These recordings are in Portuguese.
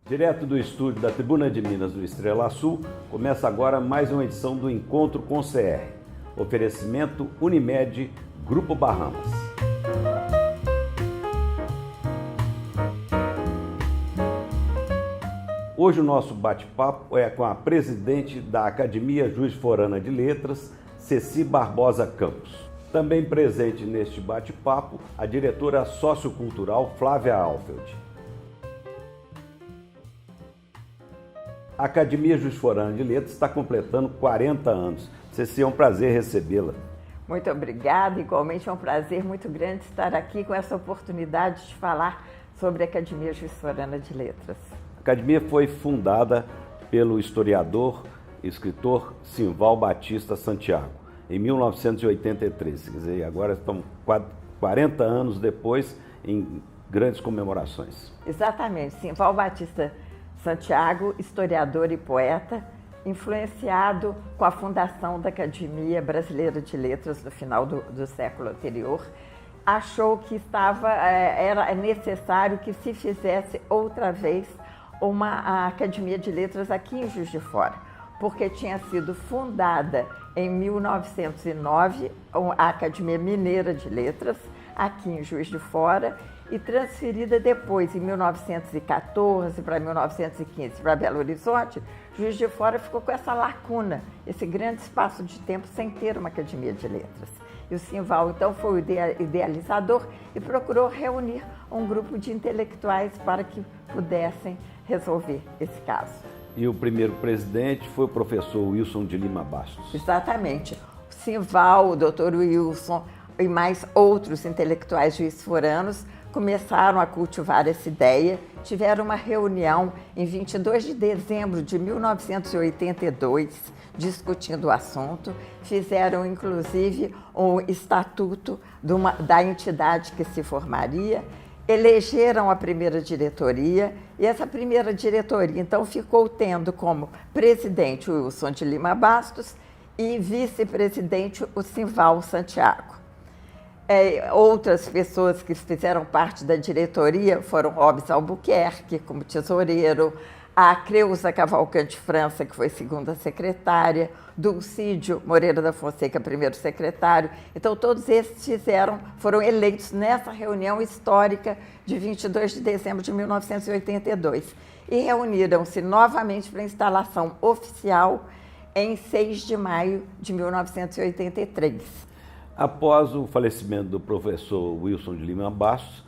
Direto do estúdio da Tribuna de Minas do Estrela Sul, começa agora mais uma edição do Encontro com CR. Oferecimento Unimed, Grupo Bahamas. Hoje o nosso bate-papo é com a presidente da Academia Juiz de Fora de Letras, Ceci Barbosa Campos. Também presente neste bate-papo, a diretora sociocultural Flávia Alfeld. A Academia Juiz de Fora de Letras está completando 40 anos. Ceci, é um prazer recebê-la. Muito obrigada, igualmente é um prazer muito grande estar aqui com essa oportunidade de falar sobre a Academia Juiz de Fora de Letras. A Academia foi fundada pelo historiador e escritor Simval Batista Santiago, em 1983. Quer dizer, agora estamos 40 anos depois em grandes comemorações. Exatamente, Simval Batista Santiago, historiador e poeta, influenciado com a fundação da Academia Brasileira de Letras no final do século anterior, achou que era necessário que se fizesse outra vez uma Academia de Letras aqui em Juiz de Fora, porque tinha sido fundada em 1909 a Academia Mineira de Letras, aqui em Juiz de Fora, e transferida depois, em 1914 para 1915, para Belo Horizonte. Juiz de Fora ficou com essa lacuna, esse grande espaço de tempo sem ter uma Academia de Letras. E o Simval, então, foi o idealizador e procurou reunir um grupo de intelectuais para que pudessem resolver esse caso. E o primeiro presidente foi o professor Wilson de Lima Bastos. Exatamente. O Simval, o doutor Wilson e mais outros intelectuais juiz-foranos começaram a cultivar essa ideia, tiveram uma reunião em 22 de dezembro de 1982, discutindo o assunto, fizeram inclusive um estatuto da entidade que se formaria, elegeram a primeira diretoria, e essa primeira diretoria então ficou tendo como presidente o Wilson de Lima Bastos e vice-presidente o Simval Santiago. Outras pessoas que fizeram parte da diretoria foram Robes Albuquerque, como tesoureiro, a Creuza Cavalcante França, que foi segunda secretária, Dulcídio Moreira da Fonseca, primeiro secretário. Então, todos esses foram eleitos nessa reunião histórica de 22 de dezembro de 1982 e reuniram-se novamente para a instalação oficial em 6 de maio de 1983. Após o falecimento do professor Wilson de Lima Bastos,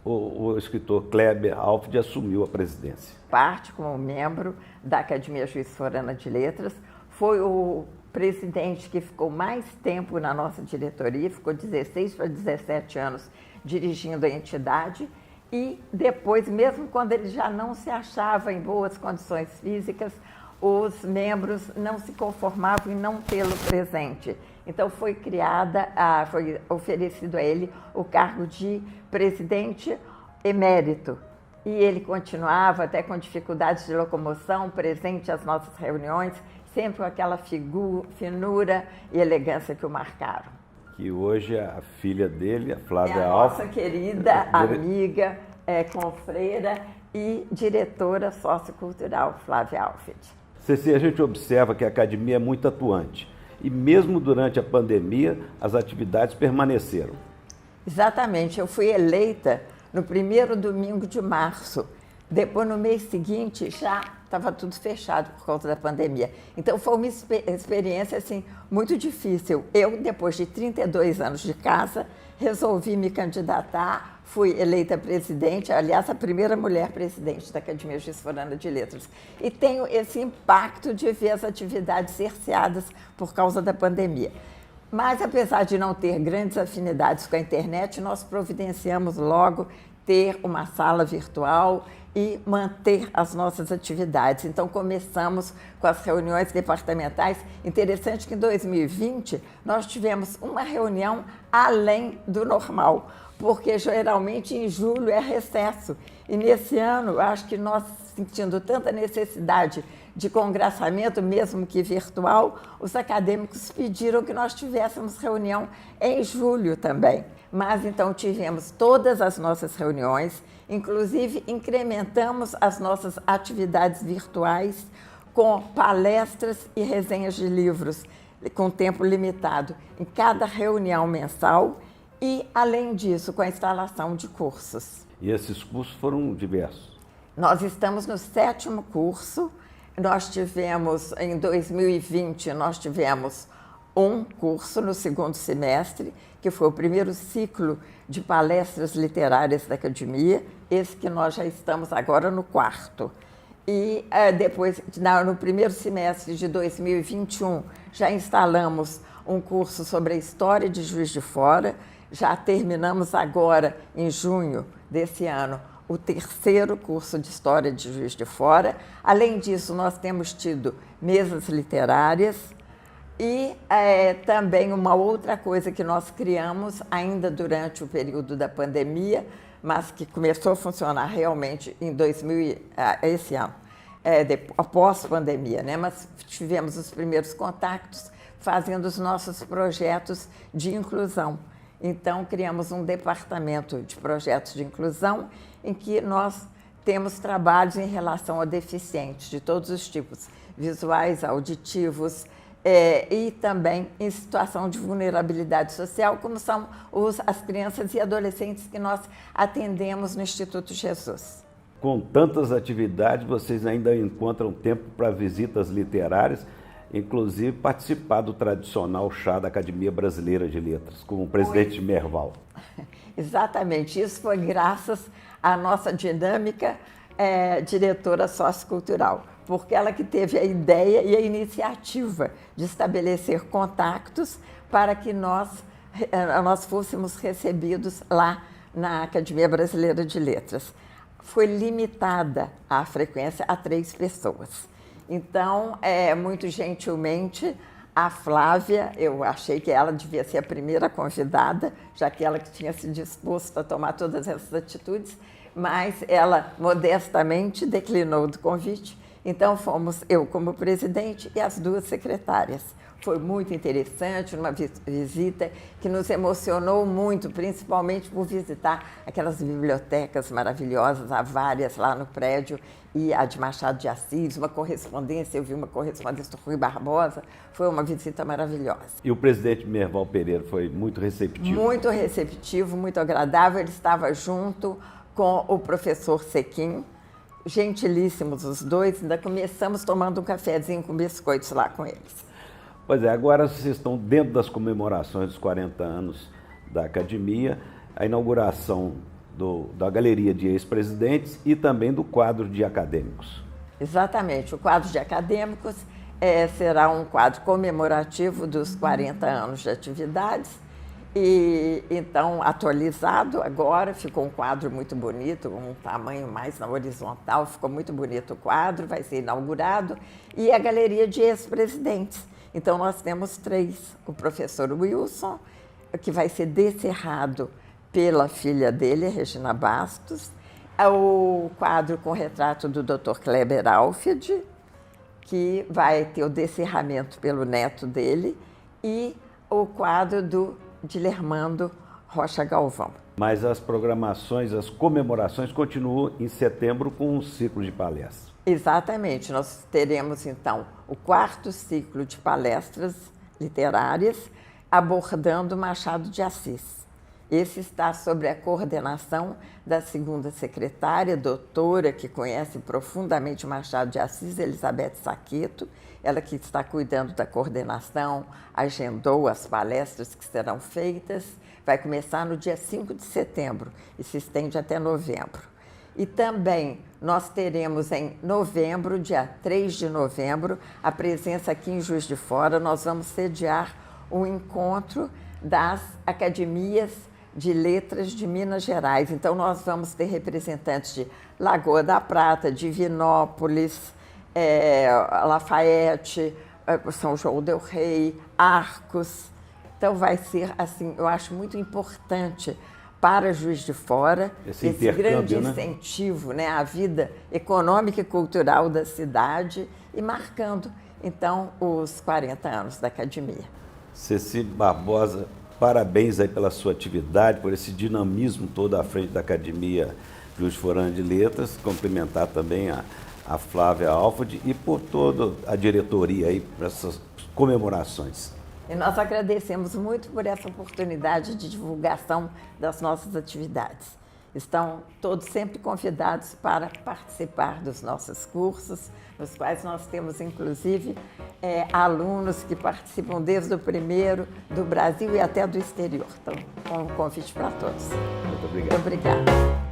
o escritor Kleber Alfeld assumiu a presidência. Parte como membro da Academia Juiz de Fora de Letras, foi o presidente que ficou mais tempo na nossa diretoria, ficou 16 para 17 anos dirigindo a entidade, e depois, mesmo quando ele já não se achava em boas condições físicas, membros não se conformavam em não tê-lo presente. Então foi oferecido a ele o cargo de presidente emérito. E ele continuava, até com dificuldades de locomoção, presente às nossas reuniões, sempre com aquela finura e elegância que o marcaram. Que hoje a filha dele, a Flávia Alfeld, nossa querida amiga, confreira e diretora sociocultural, Flávia Alfeld. Ceci, a gente observa que a academia é muito atuante e mesmo durante a pandemia as atividades permaneceram. Exatamente, eu fui eleita no primeiro domingo de março, depois no mês seguinte já estava tudo fechado por conta da pandemia. Então foi uma experiência assim, muito difícil. Eu, depois de 32 anos de casa, resolvi me candidatar, fui eleita presidente, aliás, a primeira mulher presidente da Academia Juiz de Fora de Letras. E tenho esse impacto de ver as atividades cerceadas por causa da pandemia. Mas, apesar de não ter grandes afinidades com a internet, nós providenciamos logo ter uma sala virtual e manter as nossas atividades. Então, começamos com as reuniões departamentais. Interessante que em 2020 nós tivemos uma reunião além do normal, porque geralmente em julho é recesso. E nesse ano, acho que nós sentindo tanta necessidade de congraçamento, mesmo que virtual, os acadêmicos pediram que nós tivéssemos reunião em julho também. Mas então tivemos todas as nossas reuniões, inclusive incrementamos as nossas atividades virtuais com palestras e resenhas de livros, com tempo limitado, em cada reunião mensal e, além disso, com a instalação de cursos. E esses cursos foram diversos? Nós estamos no 7º curso. Nós tivemos, em 2020, nós tivemos um curso no 2º semestre, que foi o primeiro ciclo de palestras literárias da academia, esse que nós já estamos agora no 4º. E depois, no primeiro semestre de 2021, já instalamos um curso sobre a história de Juiz de Fora. Já terminamos agora, em junho desse ano, o 3º curso de História de Juiz de Fora. Além disso, nós temos tido mesas literárias e também uma outra coisa que nós criamos ainda durante o período da pandemia, mas que começou a funcionar realmente em esse ano, após a pandemia, né? Mas tivemos os primeiros contatos fazendo os nossos projetos de inclusão. Então, criamos um departamento de projetos de inclusão em que nós temos trabalhos em relação a deficientes de todos os tipos, visuais, auditivos, e também em situação de vulnerabilidade social, como são as crianças e adolescentes que nós atendemos no Instituto Jesus. Com tantas atividades, vocês ainda encontram tempo para visitas literárias, inclusive participar do tradicional chá da Academia Brasileira de Letras, com o presidente Merval. Exatamente, isso foi graças à nossa dinâmica diretora sociocultural, porque ela que teve a ideia e a iniciativa de estabelecer contactos para que nós fôssemos recebidos lá na Academia Brasileira de Letras. Foi limitada a frequência a 3 pessoas. Então, muito gentilmente, a Flávia, eu achei que ela devia ser a primeira convidada, já que ela que tinha se disposto a tomar todas essas atitudes, mas ela modestamente declinou do convite. Então, fomos eu como presidente e as 2 secretárias. Foi muito interessante, uma visita que nos emocionou muito, principalmente por visitar aquelas bibliotecas maravilhosas, há várias lá no prédio, e a de Machado de Assis, uma correspondência, eu vi uma correspondência do Rui Barbosa, foi uma visita maravilhosa. E o presidente Merval Pereira foi muito receptivo? Muito receptivo, muito agradável, ele estava junto com o professor Sequim, gentilíssimos os dois, ainda começamos tomando um cafezinho com biscoitos lá com eles. Pois é, agora vocês estão dentro das comemorações dos 40 anos da Academia, a inauguração da Galeria de Ex-Presidentes e também do quadro de acadêmicos. Exatamente, o quadro de acadêmicos será um quadro comemorativo dos 40 anos de atividades e então atualizado agora, ficou um quadro muito bonito, um tamanho mais na horizontal, ficou muito bonito o quadro, vai ser inaugurado, e a Galeria de Ex-Presidentes. Então, nós temos 3, o professor Wilson, que vai ser descerrado pela filha dele, Regina Bastos, o quadro com o retrato do Dr. Kleber Alfred, que vai ter o descerramento pelo neto dele, e o quadro do Dilermando Rocha Galvão. Mas as programações, as comemorações continuam em setembro com um ciclo de palestras. Exatamente, nós teremos então o 4º ciclo de palestras literárias abordando Machado de Assis. Esse está sob a coordenação da 2ª secretária, doutora, que conhece profundamente Machado de Assis, Elizabeth Saqueto, ela que está cuidando da coordenação, agendou as palestras que serão feitas, vai começar no dia 5 de setembro e se estende até novembro. E também nós teremos em novembro, dia 3 de novembro, a presença aqui em Juiz de Fora, nós vamos sediar um encontro das academias de letras de Minas Gerais. Então, nós vamos ter representantes de Lagoa da Prata, Divinópolis, Lafayette, São João del Rei, Arcos. Então, vai ser, assim, eu acho muito importante para Juiz de Fora, Esse grande né? incentivo, né, à vida econômica e cultural da cidade e marcando, então, os 40 anos da Academia. Ceci Barbosa, parabéns aí pela sua atividade, por esse dinamismo todo à frente da Academia Juiz de Fora de Letras, cumprimentar também a Flávia Alford e por toda a diretoria aí para essas comemorações. E nós agradecemos muito por essa oportunidade de divulgação das nossas atividades. Estão todos sempre convidados para participar dos nossos cursos, nos quais nós temos, inclusive, alunos que participam desde o primeiro, do Brasil e até do exterior. Então, um convite para todos. Muito obrigado. Muito obrigada.